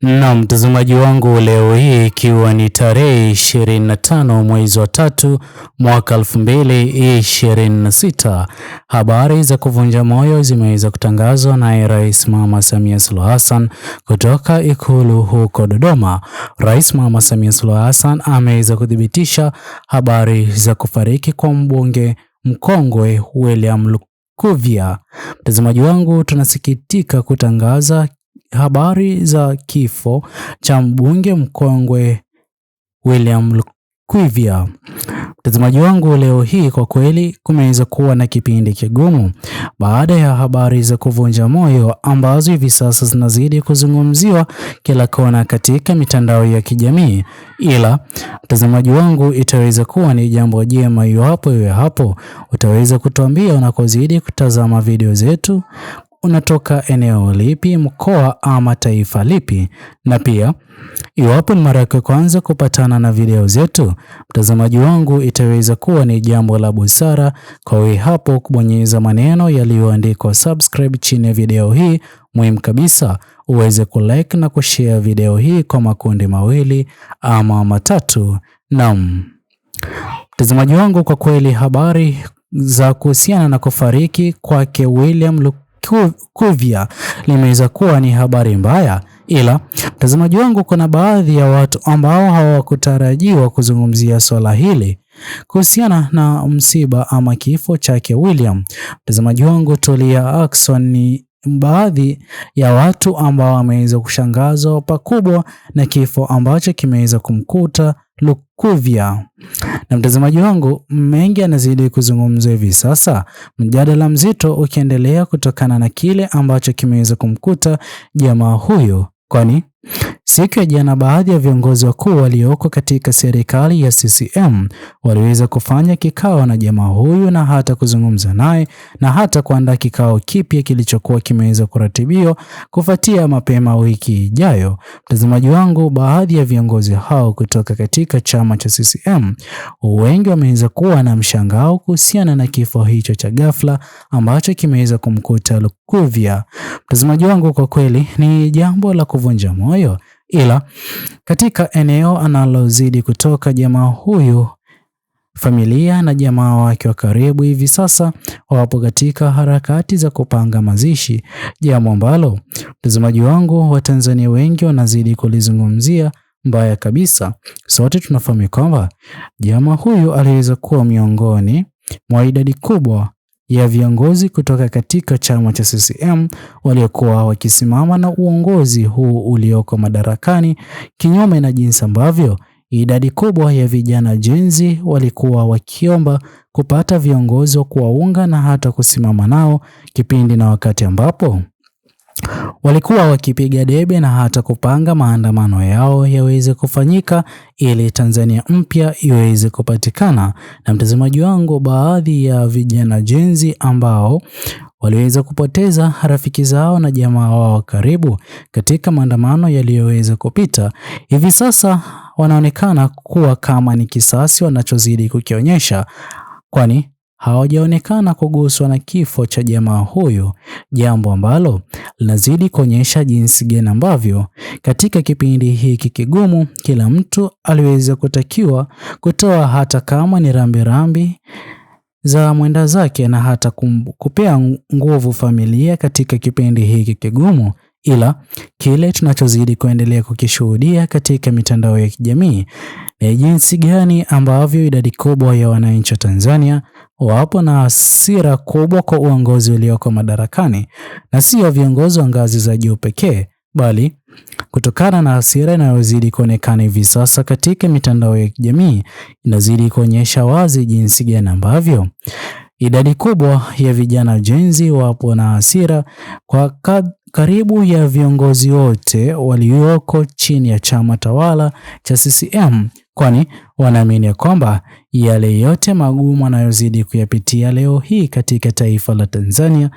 Na mtazamaji wangu, leo hii ikiwa ni tarehe 25 mwezi wa 3 mwaka 2026, habari za kuvunja moyo zimeweza kutangazwa na Rais Mama Samia Suluhu Hassan kutoka Ikulu huko Dodoma. Rais Mama Samia Suluhu Hassan ameweza kudhibitisha habari za kufariki kwa mbunge mkongwe William Lukuvi. Mtazamaji wangu, tunasikitika kutangaza habari za kifo cha mbunge mkongwe William Lukuvi. Mtazamaji wangu, leo hii kwa kweli kumeweza kuwa na kipindi kigumu baada ya habari za kuvunja moyo ambazo hivi sasa zinazidi kuzungumziwa kila kona katika mitandao ya kijamii. Ila mtazamaji wangu, itaweza kuwa ni jambo jema iwapo wewe hapo utaweza kutuambia unakozidi kutazama video zetu, unatoka eneo lipi, mkoa ama taifa lipi, na pia iwapo ni mara yako kwanza kupatana na video zetu, mtazamaji wangu, itaweza kuwa ni jambo la busara kwa wewe hapo kubonyeza maneno yaliyoandikwa subscribe chini ya video hii. Muhimu kabisa uweze kulike na kushare video hii kwa makundi mawili ama matatu. Naam, mtazamaji wangu, kwa kweli habari za kuhusiana na kufariki kwake William Lukuvi limeweza kuwa ni habari mbaya, ila mtazamaji wangu, kuna baadhi ya watu ambao hawakutarajiwa kuzungumzia swala hili kuhusiana na msiba ama kifo chake William. Mtazamaji wangu, Tulia Ackson ni baadhi ya watu ambao wameweza kushangazwa pakubwa na kifo ambacho kimeweza kumkuta Lukuvi. Na mtazamaji wangu, mengi yanazidi kuzungumzwa hivi sasa, mjadala mzito ukiendelea kutokana na kile ambacho kimeweza kumkuta jamaa huyo, kwani siku ya jana baadhi ya viongozi wakuu walioko katika serikali ya CCM waliweza kufanya kikao na jamaa huyu na hata kuzungumza naye na hata kuandaa kikao kipya kilichokuwa kimeweza kuratibiwa kufuatia mapema wiki ijayo. Mtazamaji wangu, baadhi ya viongozi hao kutoka katika chama cha CCM wengi wameweza kuwa na mshangao kuhusiana na kifo hicho cha ghafla ambacho kimeweza kumkuta Lukuvi. Mtazamaji wangu, kwa kweli ni jambo la kuvunja moyo, ila katika eneo analozidi kutoka jamaa huyu, familia na jamaa wake wa karibu hivi sasa wapo katika harakati za kupanga mazishi, jambo ambalo mtazamaji wangu Watanzania wengi wanazidi kulizungumzia mbaya kabisa. Sote tunafahamu kwamba jamaa huyu aliweza kuwa miongoni mwa idadi kubwa ya viongozi kutoka katika chama cha CCM waliokuwa wakisimama na uongozi huu ulioko madarakani, kinyume na jinsi ambavyo idadi kubwa ya vijana jenzi walikuwa wakiomba kupata viongozi wa kuwaunga na hata kusimama nao kipindi na wakati ambapo walikuwa wakipiga debe na hata kupanga maandamano yao yaweze kufanyika ili Tanzania mpya iweze kupatikana. Na mtazamaji wangu, baadhi ya vijana jenzi ambao waliweza kupoteza rafiki zao na jamaa wao karibu katika maandamano yaliyoweza kupita, hivi sasa wanaonekana kuwa kama ni kisasi wanachozidi kukionyesha, kwani hawajaonekana kuguswa na kifo cha jamaa huyo, jambo ambalo linazidi kuonyesha jinsi gani ambavyo katika kipindi hiki kigumu kila mtu aliweza kutakiwa kutoa hata kama ni rambirambi za mwenda zake na hata kupea nguvu familia katika kipindi hiki kigumu. Ila kile tunachozidi kuendelea kukishuhudia katika mitandao ya kijamii ni jinsi gani ambavyo idadi kubwa ya wananchi wa Tanzania wapo na hasira kubwa kwa uongozi ulioko madarakani, na sio viongozi wa ngazi za juu pekee, bali kutokana na hasira inayozidi kuonekana hivi sasa katika mitandao ya kijamii inazidi kuonyesha wazi jinsi gani ambavyo idadi kubwa ya vijana jenzi wapo na hasira kwa karibu ya viongozi wote walioko chini ya chama tawala cha CCM, kwani wanaamini kwamba yale yote magumu wanayozidi kuyapitia leo hii katika taifa la Tanzania,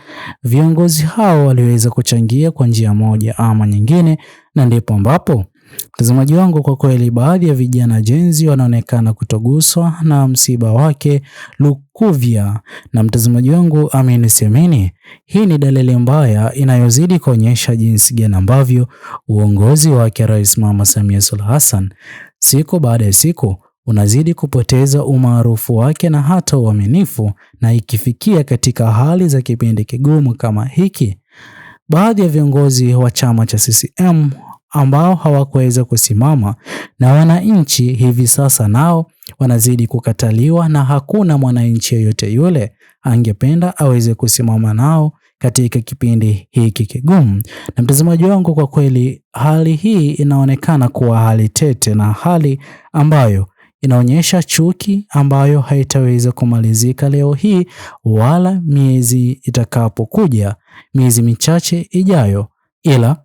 viongozi hao waliweza kuchangia kwa njia moja ama nyingine, na ndipo ambapo Mtazamaji wangu, kwa kweli baadhi ya vijana Gen Z wanaonekana kutoguswa na msiba wake Lukuvya, na mtazamaji wangu, amini siamini, hii ni dalili mbaya inayozidi kuonyesha jinsi gani ambavyo uongozi wake Rais Mama Samia Suluhu Hassan siku baada ya siku unazidi kupoteza umaarufu wake na hata uaminifu, na ikifikia katika hali za kipindi kigumu kama hiki, baadhi ya viongozi wa chama cha CCM ambao hawakuweza kusimama na wananchi hivi sasa nao wanazidi kukataliwa, na hakuna mwananchi yeyote yule angependa aweze kusimama nao katika kipindi hiki kigumu. Na mtazamaji wangu, kwa kweli hali hii inaonekana kuwa hali tete na hali ambayo inaonyesha chuki ambayo haitaweza kumalizika leo hii wala miezi itakapokuja, miezi michache ijayo. Ila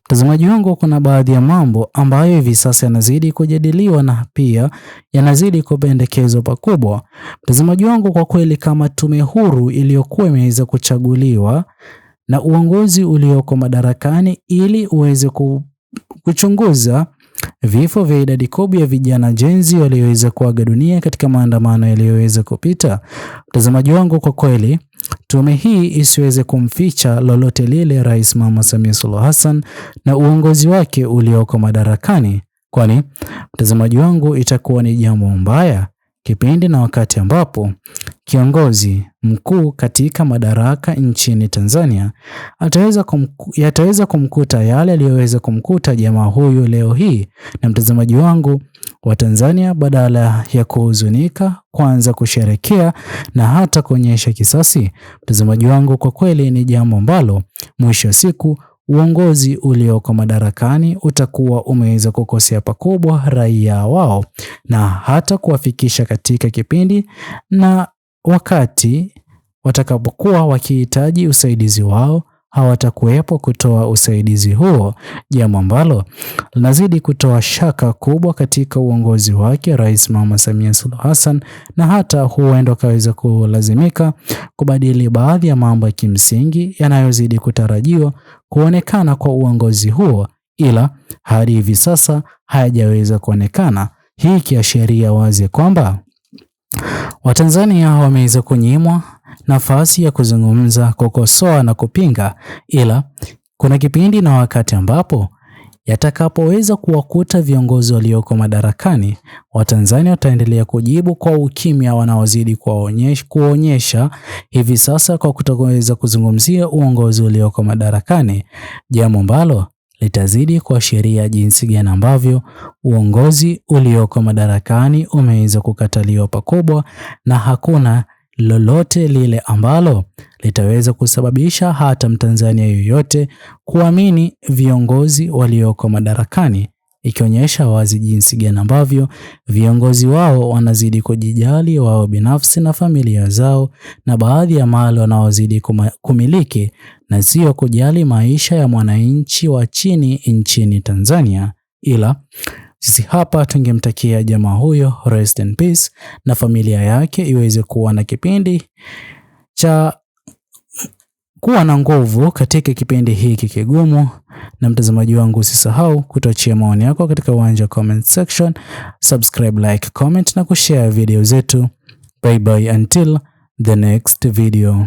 mtazamaji wangu, kuna baadhi ya mambo ambayo hivi sasa yanazidi kujadiliwa na pia yanazidi kupendekezwa pakubwa. Mtazamaji wangu, kwa kweli kama tume huru iliyokuwa imeweza kuchaguliwa na uongozi ulioko madarakani ili uweze kuchunguza vifo vya idadi kubwa ya vijana Gen Z walioweza kuaga dunia katika maandamano yaliyoweza kupita. Mtazamaji wangu, kwa kweli tume hii isiweze kumficha lolote lile Rais Mama Samia Suluhu Hassan na uongozi wake ulioko madarakani, kwani mtazamaji wangu, itakuwa ni jambo mbaya kipindi na wakati ambapo kiongozi mkuu katika madaraka nchini Tanzania yataweza kumkuta yale aliyoweza kumkuta jamaa huyu leo hii. Na mtazamaji wangu, wa Tanzania badala ya kuhuzunika, kwanza kusherekea na hata kuonyesha kisasi, mtazamaji wangu, kwa kweli ni jambo ambalo mwisho wa siku uongozi ulioko madarakani utakuwa umeweza kukosea pakubwa raia wao, na hata kuwafikisha katika kipindi na wakati watakapokuwa wakihitaji usaidizi wao hawatakuwepo kutoa usaidizi huo, jambo ambalo linazidi kutoa shaka kubwa katika uongozi wake Rais Mama Samia Suluhu Hassan, na hata huenda kaweza kulazimika kubadili baadhi ya mambo ya kimsingi yanayozidi kutarajiwa kuonekana kwa uongozi huo, ila hadi hivi sasa hayajaweza kuonekana, hii kiashiria wazi kwamba Watanzania wameweza kunyimwa nafasi ya kuzungumza, kukosoa na kupinga, ila kuna kipindi na wakati ambapo yatakapoweza kuwakuta viongozi walioko madarakani, Watanzania wataendelea kujibu kwa ukimya wanaozidi kuonyesha hivi sasa kwa kutoweza kuzungumzia uongozi ulioko madarakani, jambo ambalo litazidi kuashiria jinsi gani ambavyo uongozi ulioko madarakani umeweza kukataliwa pakubwa, na hakuna lolote lile ambalo litaweza kusababisha hata Mtanzania yoyote kuamini viongozi walioko madarakani, ikionyesha wazi jinsi gani ambavyo viongozi wao wanazidi kujijali wao binafsi na familia zao na baadhi ya mali wanaozidi kumiliki, na sio kujali maisha ya mwananchi wa chini nchini Tanzania. Ila sisi hapa tungemtakia jamaa huyo rest in peace na familia yake iweze kuwa na kipindi cha kuwa na nguvu katika kipindi hiki kigumu. Na mtazamaji wangu, usisahau kutoachia maoni yako katika uwanja wa comment section, subscribe, like, comment na kushare video zetu. Bye bye until the next video.